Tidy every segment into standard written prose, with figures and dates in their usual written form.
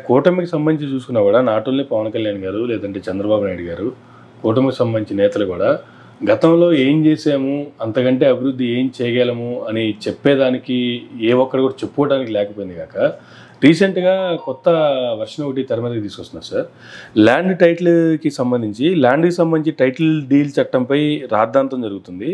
కూటమికి సంబంధించి చూసుకున్నా కూడా నాట్ ఓన్లీ పవన్ కళ్యాణ్ గారు లేదంటే చంద్రబాబు నాయుడు గారు కూటమికి సంబంధించిన నేతలు కూడా గతంలో ఏం చేసాము అంతకంటే అభివృద్ధి ఏం చేయగలము అని చెప్పేదానికి ఏ ఒక్కరు కూడా చెప్పుకోవడానికి లేకపోయింది కాక రీసెంట్గా కొత్త వర్షన్ ఒకటి తెర మీదకి తీసుకొస్తున్నారు సార్. ల్యాండ్కి సంబంధించి టైటిల్ డీల్ చట్టంపై రాద్ధాంతం జరుగుతుంది.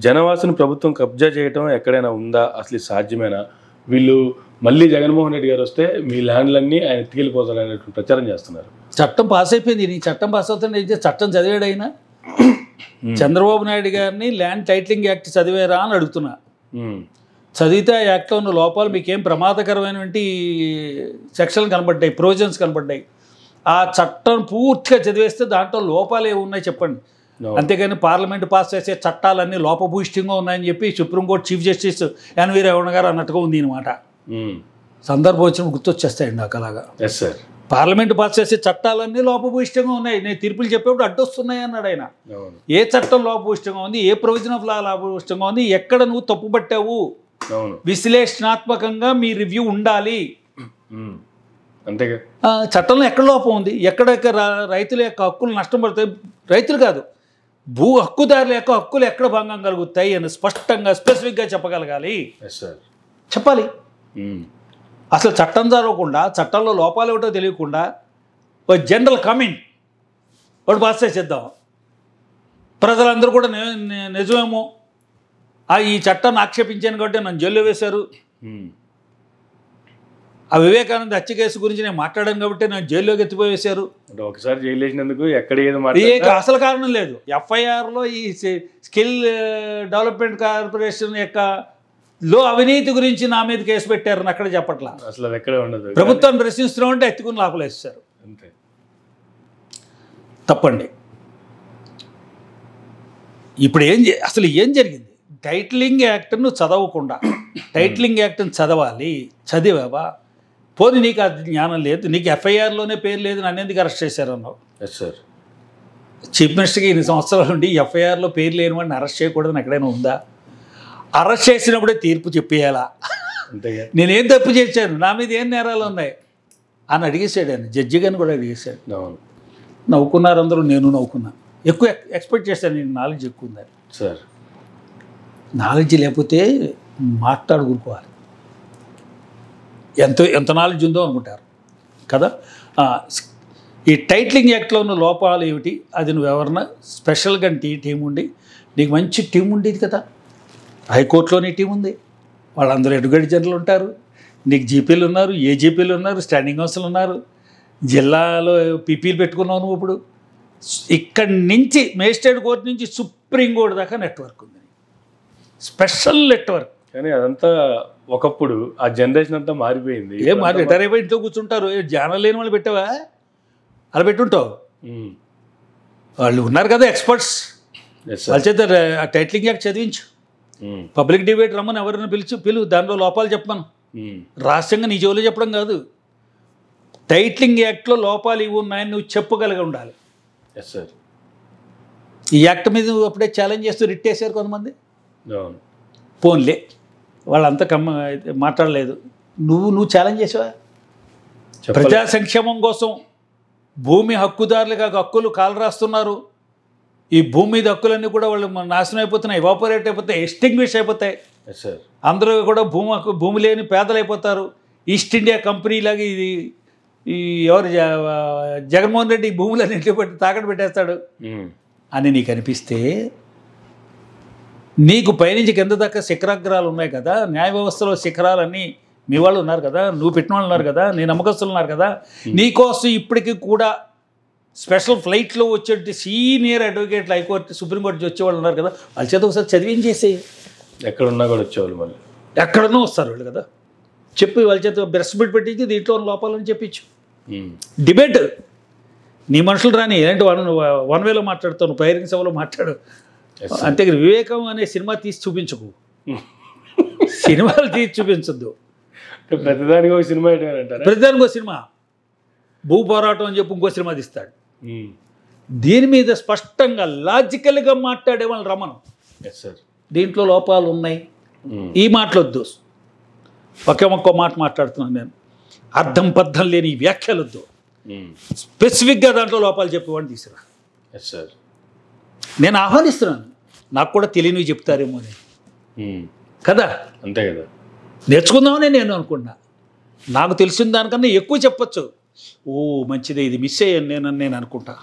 జనవాసను ప్రభుత్వం కబ్జా చేయడం ఎక్కడైనా ఉందా, అసలు సాధ్యమేనా, వీళ్ళు మళ్ళీ జగన్మోహన్ రెడ్డి గారు వస్తే మీ ల్యాండ్లన్నీ ఆయన ఎత్తుకెళ్ళిపోతారనేటువంటి ప్రచారం చేస్తున్నారు. చట్టం పాస్ అయిపోయింది. నీ చట్టం పాస్ అవుతుంది, చట్టం చదివాడైనా చంద్రబాబు నాయుడు గారిని ల్యాండ్ టైటిలింగ్ యాక్ట్ చదివారా అని అడుగుతున్నా. చదివితే ఆ యాక్ట్లో ఉన్న లోపాలు మీకేం ప్రమాదకరమైనటువంటి సెక్షన్లు కనబడ్డాయి, ప్రొవిజన్స్ కనబడ్డాయి. ఆ చట్టం పూర్తిగా చదివేస్తే దాంట్లో లోపాలు ఏమి ఉన్నాయి చెప్పండి. అంతేగాని పార్లమెంట్ పాస్ చేసే చట్టాలన్నీ లోపభూయిష్టంగా ఉన్నాయని చెప్పి Supreme Court chief justice NV Ramana గారు అన్నట్టుగా ఉంది అనమాట. సందర్భం వచ్చినప్పుడు గుర్తొచ్చేస్తాయండి నాకు అలాగా. పార్లమెంట్ పాస్ చేసే చట్టాలన్నీ లోపభూయిష్టంగా ఉన్నాయి, నేను తీర్పులు చెప్పేప్పుడు అడ్డొస్తున్నాయి అన్నాడు ఆయన. ఏ చట్టం లోపభూయిష్టంగా ఉంది, ఏ ప్రొవిజన్ ఆఫ్ లా లోపభూయిష్టంగా ఉంది, ఎక్కడ నువ్వు తప్పుపట్టావు, విశ్లేషణాత్మకంగా మీ రివ్యూ ఉండాలి. అంతేగా చట్టంలో ఎక్కడ లోపం ఉంది, ఎక్కడెక్కడ రైతుల యొక్క హక్కులు నష్టం పడతాయి, రైతులు కాదు భూ హక్కుదారుల యొక్క హక్కులు ఎక్కడ భంగం కలుగుతాయి అని స్పష్టంగా స్పెసిఫిక్గా చెప్పగలగాలి, చెప్పాలి. అసలు చట్టం చదవకుండా చట్టంలో లోపాలు ఏమిటో తెలియకుండా ఒక జనరల్ కమెంట్ ఒకటి పాస్ చేసేద్దాం, ప్రజలందరూ కూడా నిజమేమో ఈ చట్టాన్ని ఆక్షేపించాను కాబట్టి నన్ను జైల్లో వేశారు, ఆ వివేకానంద హత్య కేసు గురించి నేను మాట్లాడాను కాబట్టి నన్ను జైల్లోకి ఎత్తిపోయేశారు, ఒకసారి జైలు వేసినందుకు ఎక్కడ అసలు కారణం లేదు. ఎఫ్ఐఆర్లో ఈ స్కిల్ డెవలప్మెంట్ కార్పొరేషన్ యొక్క అవినీతి గురించి నా మీద కేసు పెట్టారని అక్కడ చెప్పట్లా. అసలు ఎక్కడే ఉండదు. ప్రభుత్వాన్ని ప్రశ్నిస్తున్నాం అంటే ఎత్తుకుని లోపలేస్తారు. అంతే, తప్పండి. ఇప్పుడు అసలు ఏం జరిగింది? టైటిలింగ్ యాక్ట్ను చదవకుండా టైటిలింగ్ యాక్ట్ని చదవాలి, చదివావా? పోనీ నీకు అది జ్ఞానం లేదు, నీకు ఎఫ్ఐఆర్లోనే పేరు లేదు, నన్ను ఎందుకు అరెస్ట్ చేశారన్నావు. సార్, చీఫ్ మినిస్టర్కి ఇన్ని సంవత్సరాల నుండి ఎఫ్ఐఆర్లో పేరు లేని వాడిని అరెస్ట్ చేయకూడదని ఎక్కడైనా ఉందా? అరెస్ట్ చేసినప్పుడే తీర్పు చెప్పేయాలా? నేనేం తప్పు చేశాను, నా మీద ఏం నేరాలు ఉన్నాయి అని అడిగేశాడు ఆయన. జడ్జి గారిని కూడా అడిగేశాడు. నవ్వుకున్నారు అందరూ, నేను నవ్వుకున్నా. ఎక్కువ ఎక్స్పెక్ట్ చేశాను, నేను నాలెడ్జ్ ఎక్కువ ఉందని. సార్, నాలెడ్జ్ లేకపోతే మాట్లాడుకోవాలి, ఎంత నాలెడ్జ్ ఉందో అనుకుంటారు కదా. ఈ టైటిలింగ్ యాక్ట్లో ఉన్న లోపాలు ఏమిటి, అది నువ్వు ఎవరన్నా స్పెషల్గా టీం ఉండి, నీకు మంచి టీం ఉండేది కదా. హైకోర్టులోని టీం ఉంది, వాళ్ళందరూ అడ్వకేట్ జనరల్ ఉంటారు, నీకు జీపీలు ఉన్నారు, ఏజీపీలు ఉన్నారు, స్టాండింగ్ హౌస్లు ఉన్నారు, జిల్లాలో పీపీలు పెట్టుకున్నావు నువ్వు. ఇప్పుడు ఇక్కడి నుంచి మేజిస్ట్రేట్ కోర్టు నుంచి సుప్రీంకోర్టు దాకా నెట్వర్క్ ఉంది, స్పెషల్ నెట్వర్క్. కానీ అదంతా ఒకప్పుడు ఆ జనరేషన్ అంతా మారిపోయింది. రిటైర్ అయిపోయి ఇంట్లో కూర్చుంటారు. జ్ఞానం లేని వాళ్ళు పెట్టావా? అలా పెట్టుంటావు. వాళ్ళు ఉన్నారు కదా ఎక్స్పర్ట్స్, వాళ్ళ చేత ఆ టైటిలింగ్ యాక్ట్ చదివించు, పబ్లిక్ డిబేట్ రమ్మని ఎవరైనా పిలువు, దానిలో లోపాలు చెప్పమను. రహస్యంగా నీ జోలు చెప్పడం కాదు, టైటిలింగ్ యాక్ట్లో లోపాలు ఇవి ఉన్నాయని నువ్వు చెప్పగలిగి ఉండాలి. ఈ యాక్ట్ మీద నువ్వు అప్పుడే ఛాలెంజ్ చేస్తూ రిట్టేశారు కొంతమంది. పోన్లే, వాళ్ళంతా మాట్లాడలేదు, నువ్వు ఛాలెంజ్ చేసావా? ప్రజా సంక్షేమం కోసం భూమి హక్కుదారులుగా హక్కులు కాలు రాస్తున్నారు. ఈ భూమి మీద హక్కులన్నీ కూడా వాళ్ళు నాశనం అయిపోతున్నాయి, ఎవాపరేట్ అయిపోతాయి, ఎస్టింగ్విష్ అయిపోతాయి. అందరూ కూడా భూమి లేని పేదలు అయిపోతారు. ఈస్ట్ ఇండియా కంపెనీ లాగా ఇది ఎవరు జగన్మోహన్ రెడ్డి భూములన్నీ ఇంట్లో పెట్టి తాకట్టు పెట్టేస్తాడు అని నీకు అనిపిస్తే, నీకు పైనుంచి కింద దాకా శిఖరాగ్రాలు ఉన్నాయి కదా, న్యాయ వ్యవస్థలో శిఖరాలన్నీ మీ వాళ్ళు ఉన్నారు కదా, నువ్వు పెట్టిన వాళ్ళు ఉన్నారు కదా, నీ నమ్మకస్తులు ఉన్నారు కదా, నీకోసం ఇప్పటికీ కూడా స్పెషల్ ఫ్లైట్లో వచ్చే సీనియర్ అడ్వకేట్లు హైకోర్టు సుప్రీంకోర్టు వచ్చేవాళ్ళు ఉన్నారు కదా, వాళ్ళ చేత ఒకసారి చదివించేసి ఎక్కడున్నా కూడా వచ్చేవాళ్ళు, మళ్ళీ ఎక్కడన్నా వస్తారు వాళ్ళు కదా, చెప్పి వాళ్ళ చేత బ్రెస్ బిట్ పెట్టించి దీంట్లో లోపాలని చెప్పించు. డిబేట్ నీ మనుషులు రాని, ఏంటి వన్ వేలో మాట్లాడుతావు, నువ్వు బహిరంగ సభలో మాట్లాడు. అంతేగాని వివేకం అనే సినిమా తీసి చూపించకు, సినిమాలు తీసి చూపించద్దు. ప్రతిదానికి ఒక సినిమా అంటారు, ప్రతిదానికి ఒక సినిమా. భూ పోరాటం అని చెప్పి ఇంకో సినిమా తీస్తాడు. దీని మీద స్పష్టంగా లాజికల్గా మాట్లాడే వాళ్ళు రమణం. దీంట్లో లోపాలు ఉన్నాయి, ఈ మాటలొద్దు, ఒకే మాట మాట్లాడుతున్నాను నేను. అర్థం పద్ధం లేని ఈ వ్యాఖ్యలొద్దు. స్పెసిఫిక్గా దాంట్లో లోపాలు చెప్పేవాడిని తీసుకురా. Yes sir. నేను ఆహ్వానిస్తున్నాను, నాకు కూడా తెలియనివి చెప్తారేమో అని కదా, అంతే కదా, నేర్చుకుందామని నేను అనుకున్నా. నాకు తెలిసిన దానికన్నా ఎక్కువ చెప్పచ్చు. ఓ మంచిదే, ఇది మిస్ అయ్యాను నేను అనుకుంటా.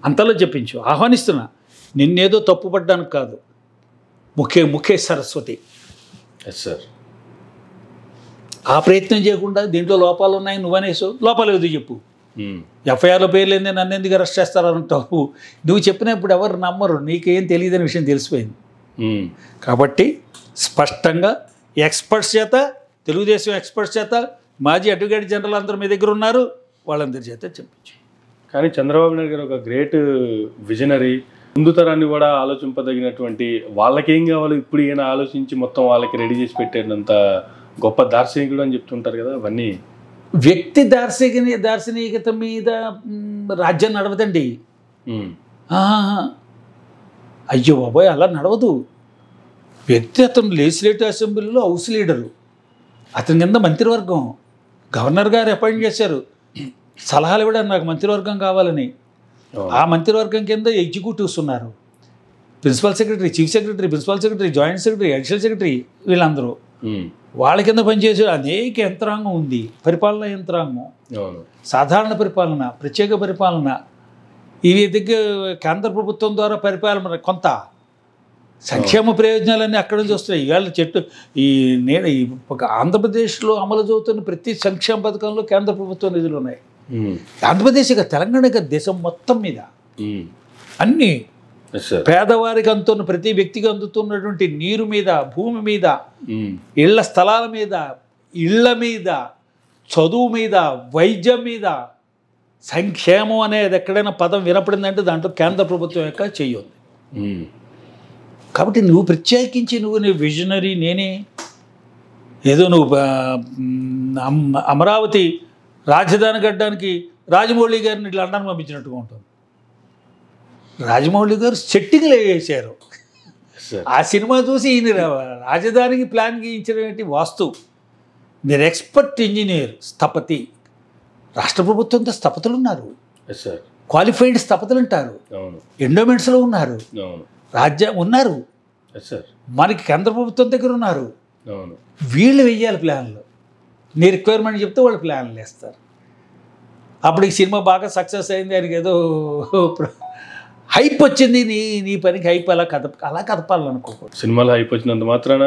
అంతలో చెప్పించు, ఆహ్వానిస్తున్నా. నిన్నేదో తప్పుపడ్డానికి కాదు. ముఖే సరస్వతి. Yes sir. ఆ ప్రయత్నం చేయకుండా దీంట్లో లోపాలు ఉన్నాయి నువ్వనేసు, లోపాలు ఏదో చెప్పు. ఎఫ్ఐఆర్లో పేర్లు ఏంది, నన్ను ఎందుకు అరెస్ట్ చేస్తారంటావు. నువ్వు చెప్పినప్పుడు ఎవరు నమ్మరు, నీకేం తెలియదని విషయం తెలిసిపోయింది. కాబట్టి స్పష్టంగా ఎక్స్పర్ట్స్ చేత, తెలుగుదేశం ఎక్స్పర్ట్స్ చేత, మాజీ అడ్వకేట్ జనరల్ అందరూ మీ దగ్గర ఉన్నారు, వాళ్ళందరి చేత చెప్పించు. కానీ చంద్రబాబు నాయుడు గారు ఒక గ్రేట్ విజనరీ, ముందు తరాన్ని కూడా ఆలోచింపదగినటువంటి, వాళ్ళకేం కావాలో ఇప్పుడు ఈయన ఆలోచించి మొత్తం వాళ్ళకి రెడీ చేసి పెట్టేటంత గొప్ప దార్శనికుడు అని చెప్తుంటారు కదా. అవన్నీ వ్యక్తి దార్శనికత మీద రాజ్యం నడవదండి. అయ్యో బాబోయ్, అలా నడవదు. వ్యక్తి, అతను లెజిస్లేటివ్ అసెంబ్లీలో హౌస్ లీడరు, అతని కింద మంత్రివర్గం, గవర్నర్ గారు అపాయింట్ చేశారు, సలహాలు ఇవ్వడానికి నాకు మంత్రివర్గం కావాలని. ఆ మంత్రివర్గం కింద ఎగ్జిక్యూటివ్స్ ఉన్నారు, principal secretary, chief secretary, principal secretary, joint secretary, additional secretary, వీళ్ళందరూ వాళ్ళ కింద పనిచేసే అనేక యంత్రాంగం ఉంది. పరిపాలనా యంత్రాంగం, సాధారణ పరిపాలన, ప్రత్యేక పరిపాలన, ఇవి దగ్గర కేంద్ర ప్రభుత్వం ద్వారా పరిపాలన, కొంత సంక్షేమ ప్రయోజనాలన్నీ అక్కడి నుంచి వస్తున్నాయి. ఇవాళ ఈ ఆంధ్రప్రదేశ్లో అమలు జరుగుతున్న ప్రతి సంక్షేమ పథకంలో కేంద్ర ప్రభుత్వం నిధులు ఉన్నాయి. ఆంధ్రప్రదేశ్ ఇక తెలంగాణ ఇక దేశం మొత్తం మీద అన్నీ పేదవారికి అందుతున్న, ప్రతి వ్యక్తికి అందుతున్నటువంటి నీరు మీద, భూమి మీద, ఇళ్ల స్థలాల మీద, ఇళ్ల మీద, చదువు మీద, వైద్యం మీద, సంక్షేమం అనేది ఎక్కడైనా పదం వినపడిందంటే దాంట్లో కేంద్ర ప్రభుత్వం యొక్క చెయ్యి ఉంది. కాబట్టి నువ్వు ప్రత్యేకించి నీ విజనరీ, నేనే ఏదో నువ్వు అమరావతి రాజధాని కట్టడానికి రాజమౌళి గారిని ఇట్లా లండన్ పంపించినట్టుగా ఉంటుంది. రాజమౌళి గారు సెట్టింగ్లు వేసారు. ఆ సినిమా చూసి ఈయన రాజధానికి ప్లాన్ గీయించడం వాస్తు. మీరు ఎక్స్పర్ట్ ఇంజనీర్, స్థపతి. రాష్ట్ర ప్రభుత్వంతో స్థపతులు ఉన్నారు, క్వాలిఫైడ్ స్థపతులు ఉంటారు, ఎండోమెంట్స్లో ఉన్నారు, రాజ్యం ఉన్నారు, మనకి కేంద్ర ప్రభుత్వం దగ్గర ఉన్నారు. వీళ్ళు వెయ్యాలి ప్లాన్లు. నీ రిక్వైర్మెంట్ చెప్తే వాళ్ళు ప్లాన్లు వేస్తారు. అప్పుడు ఈ సినిమా బాగా సక్సెస్ అయింది, ఆయనకి ఏదో హైప్ వచ్చింది, నీ పనికి హైప్ అలా కదపాలనుకోకూడదు. సినిమాలో హైప్ వచ్చినంత మాత్రాన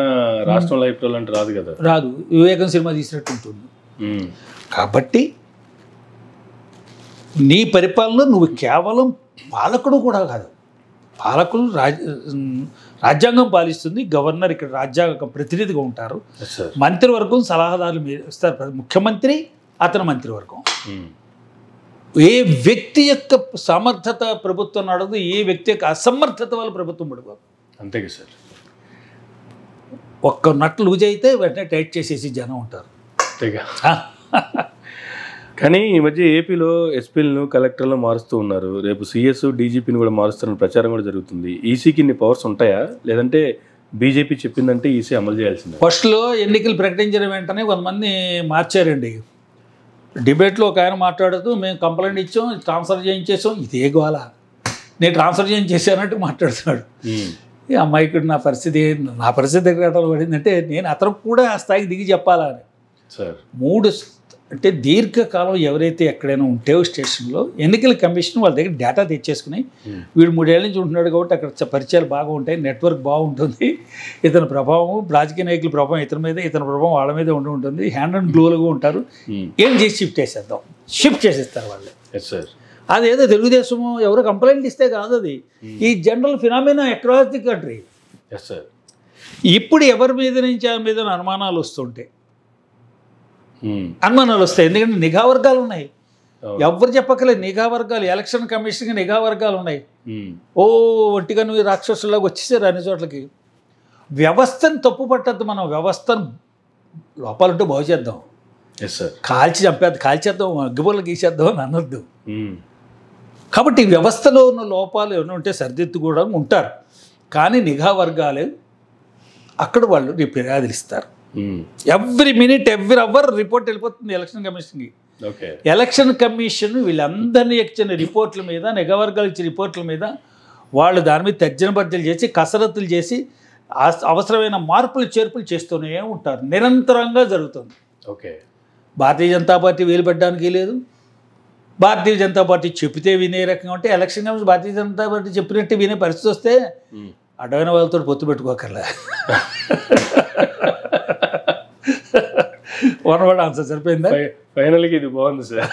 రాష్ట్రంలో హైప్ అంటే రాదు కదా, రాదు. వివేకం సినిమా తీసినట్టు ఉంటుంది. కాబట్టి నీ పరిపాలన నువ్వు కేవలం పాలకుడు కూడా కాదు. పాలకులు రాజ్యాంగం పాలిస్తుంది, గవర్నర్ ఇక్కడ రాజ్యాంగ ప్రతినిధిగా ఉంటారు, మంత్రివర్గం సలహాదారులు మీరు ఇస్తారు, ముఖ్యమంత్రి అతని మంత్రివర్గం. ఏ వ్యక్తి యొక్క సమర్థత ప్రభుత్వం నడదు, ఏ వ్యక్తి యొక్క అసమర్థత వల్ల ప్రభుత్వం పడిపోదు. అంతే కదా సార్. ఒక్క నట్లు లూజ్ అయితే వెంటనే టైట్ చేసేసి జనం ఉంటారు. అంతేగా. కానీ ఈ మధ్య ఏపీలో ఎస్పీలను కలెక్టర్లు మారుస్తూ ఉన్నారు. రేపు సిఎస్ డీజీపీని కూడా మారుస్తున్న ప్రచారం కూడా జరుగుతుంది. ఈసీకి ఇన్ని పవర్స్ ఉంటాయా, లేదంటే బీజేపీ చెప్పిందంటే ఈసీ అమలు చేయాల్సిందే? ఫస్ట్లో ఎన్నికలు ప్రకటించిన వెంటనే కొంతమంది మార్చారండి. డిబేట్లో ఒక ఆయన మాట్లాడుతూ మేము కంప్లైంట్ ఇచ్చాం, ట్రాన్స్ఫర్ చేయించేసాం, ఇదే గోల, నేను ట్రాన్స్ఫర్ చేయించేసానంటూ మాట్లాడుతున్నాడు. ఈ అమ్మాయికుడు నా పరిస్థితి ఎక్కడ పడిందంటే నేను అతను కూడా ఆ స్థాయికి దిగి చెప్పాలా అని. సార్ 3 అంటే దీర్ఘకాలం ఎవరైతే ఎక్కడైనా ఉంటే స్టేషన్లో ఎన్నికల కమిషన్ వాళ్ళ దగ్గర డేటా తెచ్చేసుకుని, వీడు 3 ఏళ్ళ నుంచి ఉంటున్నాడు కాబట్టి అక్కడ పరిచయాలు బాగా ఉంటాయి, నెట్వర్క్ బాగుంటుంది, ఇతని ప్రభావం, రాజకీయ నాయకుల ప్రభావం ఇతని మీద, ఇతని ప్రభావం వాళ్ళ మీద ఉంటుంది, హ్యాండ్ అండ్ గ్లోలుగా ఉంటారు, ఏం చేసి షిఫ్ట్ చేసేస్తారు వాళ్ళు. అదేదో తెలుగుదేశం ఎవరో కంప్లైంట్ ఇస్తే కాదు, అది ఈ general phenomena across the country. ఇప్పుడు ఎవరి మీద నుంచి ఆ మీద అనుమానాలు వస్తాయి. ఎందుకంటే నిఘా వర్గాలు ఉన్నాయి, ఎవరు చెప్పక్కలేదు. నిఘా వర్గాలు, ఎలక్షన్ కమిషన్కి నిఘా వర్గాలు ఉన్నాయి. ఒట్టిగా నువ్వు రాక్షసులాగా వచ్చేసారు అన్ని చోట్లకి. వ్యవస్థను తప్పు పట్టద్దు, మనం వ్యవస్థను లోపాలంటూ బాగు చేద్దాం, కాల్చేద్దాం, అగ్గిపుల్ల గీసేద్దాం అని అనొద్దు. కాబట్టి వ్యవస్థలో ఉన్న లోపాలు ఏమైనా ఉంటే సరిదిద్దు కూడా ఉంటారు. కానీ నిఘా వర్గాలే అక్కడ వాళ్ళు ఫిర్యాదులు ఇస్తారు. Every minute every our report వెళ్ళిపోతుంది ఎలక్షన్ కమిషన్కి. ఓకే. ఎలక్షన్ కమిషన్ వీళ్ళందరినీ ఇచ్చిన రిపోర్ట్ల మీద, నిఘా వర్గాలు ఇచ్చిన రిపోర్ట్ల మీద వాళ్ళు దాని మీద తర్జన భర్జనలు చేసి కసరత్తులు చేసి అవసరమైన మార్పులు చేర్పులు చేస్తూనే ఉంటారు. నిరంతరంగా జరుగుతుంది. ఓకే. భారతీయ జనతా పార్టీ వేలు పెట్టడానికి లేదు. భారతీయ జనతా పార్టీ చెప్తే వినే రకంగా ఉంటే election commission Bharatiya Janata party చెప్పినట్టు వినే పరిస్థితి వస్తే అడ్డమైన వాళ్ళతో పొత్తు పెట్టుకోకర్లే. వన్ వర్డ్ ఆన్సర్ సరిపోయిందా? ఫైనల్గా ఇది బాగుంది సార్.